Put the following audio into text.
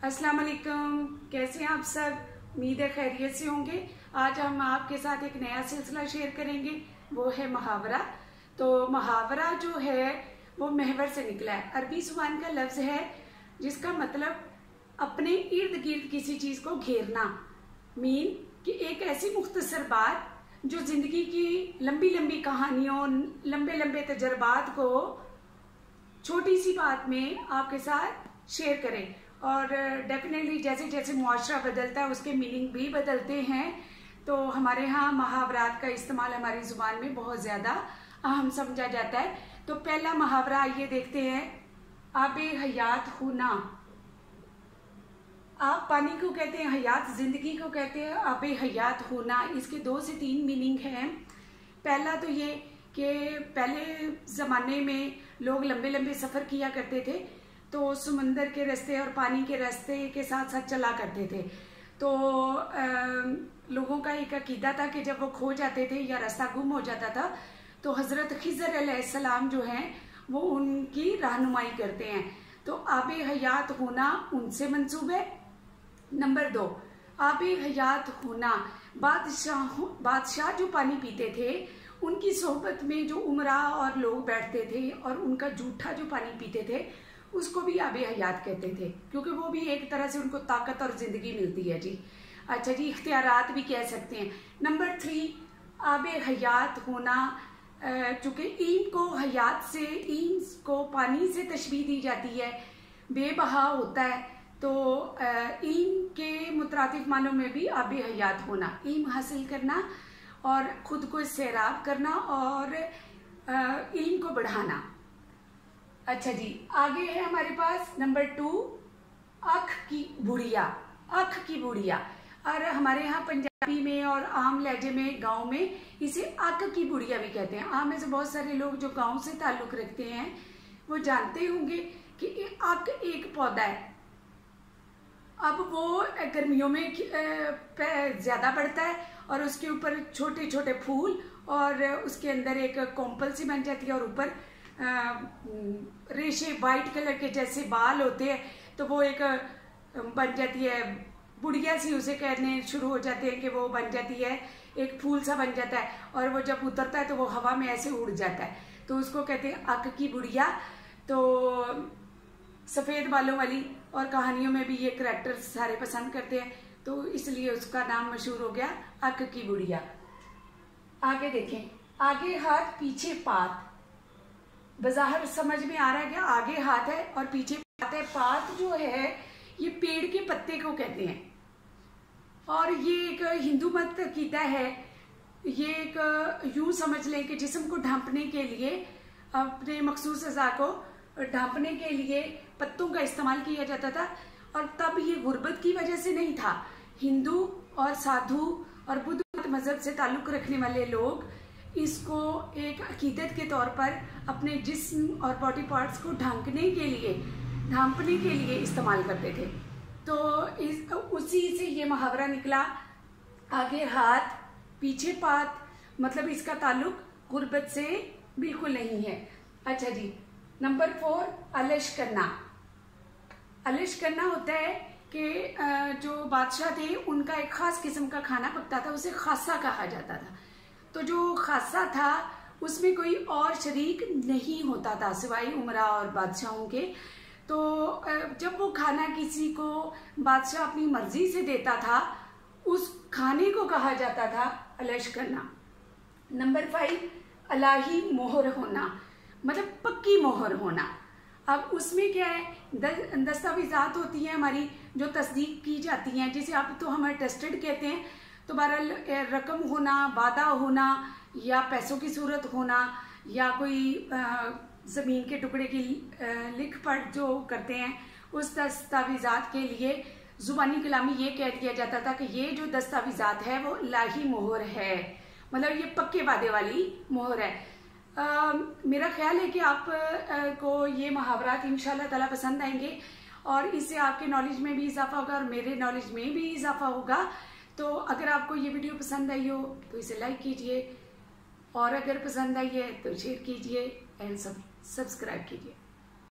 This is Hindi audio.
अस्सलाम वालेकुम, कैसे हैं आप सब। उम्मीद है खैरियत से होंगे। आज हम आपके साथ एक नया सिलसिला शेयर करेंगे, वो है मुहावरा। तो मुहावरा जो है वो महवर से निकला है। अरबी जुबान का लफ्ज़ है जिसका मतलब अपने इर्द गिर्द किसी चीज़ को घेरना। मीन कि एक ऐसी मुख्तसर बात जो ज़िंदगी की लंबी लंबी कहानियों, लंबे लंबे तजर्बात को छोटी सी बात में आपके साथ शेयर करें। और डेफिनेटली जैसे जैसे मुआशरा बदलता है उसके मीनिंग भी बदलते हैं। तो हमारे यहाँ मुहावरात का इस्तेमाल हमारी ज़ुबान में बहुत ज़्यादा अहम समझा जाता है। तो पहला मुहावरा आइए देखते हैं। आबे हयात होना। आप पानी को कहते हैं, हयात ज़िंदगी को कहते हैं। आबे हयात होना, इसके 2 से 3 मीनिंग हैं। पहला तो ये कि पहले ज़माने में लोग लंबे लंबे सफ़र किया करते थे, तो समंदर के रास्ते और पानी के रास्ते के साथ साथ चला करते थे। तो लोगों का एक अकीदा था कि जब वो खो जाते थे या रास्ता गुम हो जाता था तो हज़रत खिज़र अलैहिस्सलाम जो हैं वो उनकी रहनुमाई करते हैं। तो आबे हयात होना उनसे मंसूब है। नंबर 2, आबे हयात होना, बादशाह जो पानी पीते थे उनकी सोहबत में जो उमरा और लोग बैठते थे और उनका जूठा जो पानी पीते थे उसको भी आबे हयात कहते थे, क्योंकि वो भी एक तरह से उनको ताकत और ज़िंदगी मिलती है जी। अच्छा जी, इख्तियारात भी कह सकते हैं। नंबर 3, आबे हयात होना, चूँकि ईम को हयात से, ईम को पानी से तशबीह दी जाती है, बेबहा होता है। तो ईम के मुतरातिफ मानों में भी आबे हयात होना, ईम हासिल करना और ख़ुद को सैराब करना और ईम को बढ़ाना। अच्छा जी, आगे है हमारे पास नंबर 2, अख की बुढ़िया। अख की बुढ़िया, और हमारे यहाँ पंजाबी में और आम लहजे में गांव में इसे अख की बुढ़िया भी कहते हैं। आम में से बहुत सारे लोग जो गांव से ताल्लुक़ रखते हैं वो जानते होंगे कि अख एक पौधा है। अब वो गर्मियों में ज़्यादा बढ़ता है और उसके ऊपर छोटे छोटे फूल और उसके अंदर एक कोंपल सी बन जाती है और ऊपर रेशे वाइट कलर के जैसे बाल होते हैं। तो वो एक बन जाती है बुढ़िया सी, उसे कहने शुरू हो जाते हैं कि वो बन जाती है, एक फूल सा बन जाता है और वो जब उतरता है तो वो हवा में ऐसे उड़ जाता है। तो उसको कहते हैं अक की बुढ़िया। तो सफ़ेद बालों वाली, और कहानियों में भी ये करैक्टर सारे पसंद करते हैं, तो इसलिए उसका नाम मशहूर हो गया अक की बुढ़िया। आगे देखें, आगे हाथ पीछे पात। बज़ाहिर समझ में आ रहा है कि आगे हाथ है और पीछे पात है। पात जो है ये पेड़ के पत्ते को कहते हैं और ये एक हिंदू मत अकीदा है। ये एक यूं समझ लें कि जिस्म को ढांपने के लिए, अपने मखसूस अज़ा को ढांपने के लिए पत्तों का इस्तेमाल किया जाता था। और तब ये गुर्बत की वजह से नहीं था। हिंदू और साधु और बुद्ध मजहब से ताल्लुक़ रखने वाले लोग इसको एक अकीदत के तौर पर अपने जिस्म और बॉडी पार्ट्स को ढांपने के लिए इस्तेमाल करते थे। तो उसी से ये मुहावरा निकला, आगे हाथ पीछे पात। मतलब इसका ताल्लुक गुर्बत से बिल्कुल नहीं है। अच्छा जी, नंबर 4, अलश करना। अलश करना होता है कि जो बादशाह थे उनका एक ख़ास किस्म का खाना पकता था, उसे खासा कहा जाता था। तो जो खासा था उसमें कोई और शरीक नहीं होता था सिवाय उमरा और बादशाहों के। तो जब वो खाना किसी को बादशाह अपनी मर्जी से देता था उस खाने को कहा जाता था अलश करना। नंबर 5, अलाही मोहर होना, मतलब पक्की मोहर होना। अब उसमें क्या है, दस्तावेज़ात होती हैं हमारी जो तस्दीक की जाती हैं, जिसे आप तो हम अटेस्टेड कहते हैं। तो बहरहाल रकम होना, वादा होना, या पैसों की सूरत होना, या कोई ज़मीन के टुकड़े की लिख पढ़ जो करते हैं, उस दस्तावेज़ात के लिए ज़ुबानी कलामी ये कह दिया जाता था कि ये जो दस्तावेज़ात है वो लाही मोहर है, मतलब ये पक्के वादे वाली मोहर है। मेरा ख्याल है कि आप को ये मुहावरात इंशाल्लाह ताला पसंद आएंगे और इससे आपके नॉलेज में भी इजाफा होगा और मेरे नॉलेज में भी इजाफा होगा। तो अगर आपको ये वीडियो पसंद आई हो तो इसे लाइक कीजिए और अगर पसंद आई है तो शेयर कीजिए एंड सब्सक्राइब कीजिए।